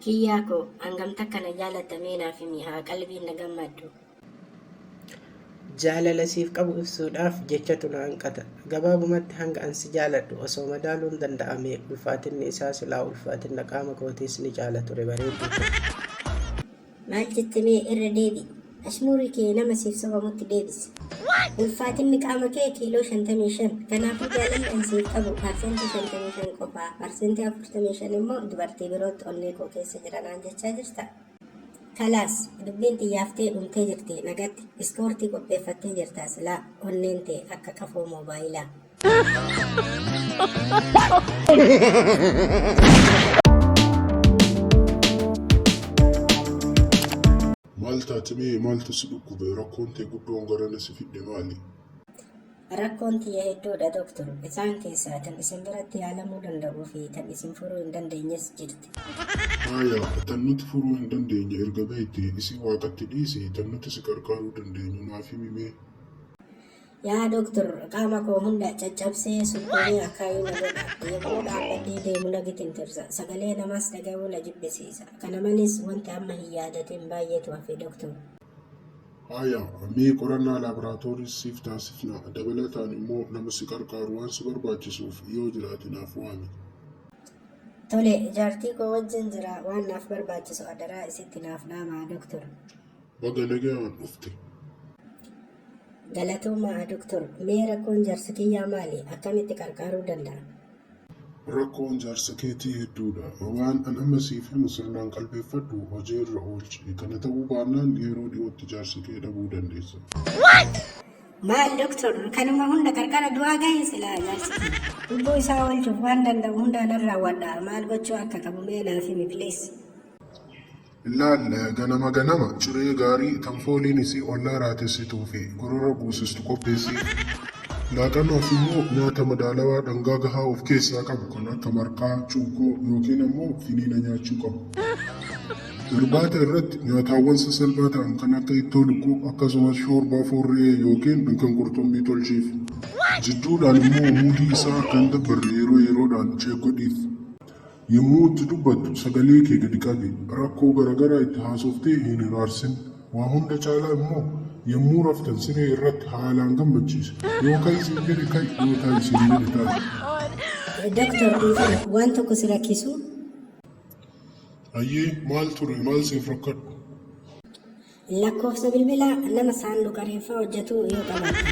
Kiyyaako hangam takka na jaalatamee naaf himi haa qalbiin na gammaddu. Jaalala siif qabu ibsuudhaaf jechatu na hanqata. Gabaabumatti hanga ansi jaaladhu osoo madaaluun danda'ame ulfaatinni isaa silaa ulfaatina qaama kootiis ni caala ture bareedduu. Maal jettamee irra deebi. Ashmuurii kee nama siif sobamutti deebisi. Ulfaatinni qaama kee kiiloo 55. Kanaafuu jaalalli an siif qabu parsentii 55 qofaa. Parsentii 45 immoo dubartii birootti onnee koo keessa jiranaan jechaa jirta. Kalaas dubbiin xiyyaafte dhumtee jirti nagatti iskoortii qopheeffattee jirta silaa onneen tee akka qafoo moobaayilaa. Maaltaatimee maaltu si dhukkube rakkoon tee guddoon garana si fidde maali? Rakkoon tiyya hedduudha doktor. Isaan keessaa tan isin biratti yaalamuu danda'uu fi tan isin furuu hin dandeenyes jirti. Tan nuti furuu hin dandeenye erga beekte isin waaqatti dhiise tan nuti si gargaaruu dandeenyu naaf himi. Yaa doktor qaama koo hunda caccabsee sukkuumee akaayuu na godha. Yemmuu dhaabbatee deemu na gitintirsa. Sagalee namas dhaga'uu na jibbisiisa. Kana malees wanti amma hin yaadatin baay'eetu hafe doktor. Mee qorannaa laaboraatoorii siif taasifna dabalataan immoo nama si gargaaru waan si barbaachisuuf yoo jiraate naaf waami. Tole jaartii koo wajjin jira waan naaf barbaachisu adaraa isitti naaf dhaamaa doktor. Baga nagaan dhufte. Galatooma doktor. Mee rakkoon jaarsa kiyyaa maali? Akkamitti gargaaruu danda'a? Rakkoon jaarsa keetii hedduudha. Waan an amma siif himu sirnaan qalbeeffadhu hojii irra oolchi. Kana ta'uu baannaan yeroo dhiyootti jaarsa kee dhabuu dandeessa. Maal doktor kanuma hunda qarqara du'aa gahee silaa jaarsi kee. Lubbuu isaa oolchuuf waan danda'u hundaan irraa raawwadha. Maal gochuu akka qabu mee naaf himi please. Ilaalla ganama ciree gaarii tan fooliin isii ollaa raatessituu fi gorora guusistu qopheessii. Laaqanaaf immoo nyaata madaalawaa dhangaa gahaa of keessaa qabu kan akka marqaa, cuukkoo yookiin immoo finiina nyaachuu qabu. Irbaata irratti nyaataawwan sassalphaa ta'an kan akka ittoo lukkuu akkasumas shoorbaa foorree yookiin kan qurxummii tolchiif. Jidduudhaan immoo muudii isaa kan dabbarre yeroodhaan cheekodhiif. Yommuu itti dubbattu sagalee kee gadi qabi rakkoo garaagaraa itti haasoftee hin iraarsin. Waa hunda caalaa immoo yommuu raftan siree irratti haalaan gammachiisa. Yoo kan isin jedhe kan yoo ta'e isin jedhe taate. Doktor waan tokko si rakkisu? Ayyee maal ture maal siif rakkadhu? Lakkoofsa bilbilaa nama saanduqa reeffaa hojjetu yoo qabaatan.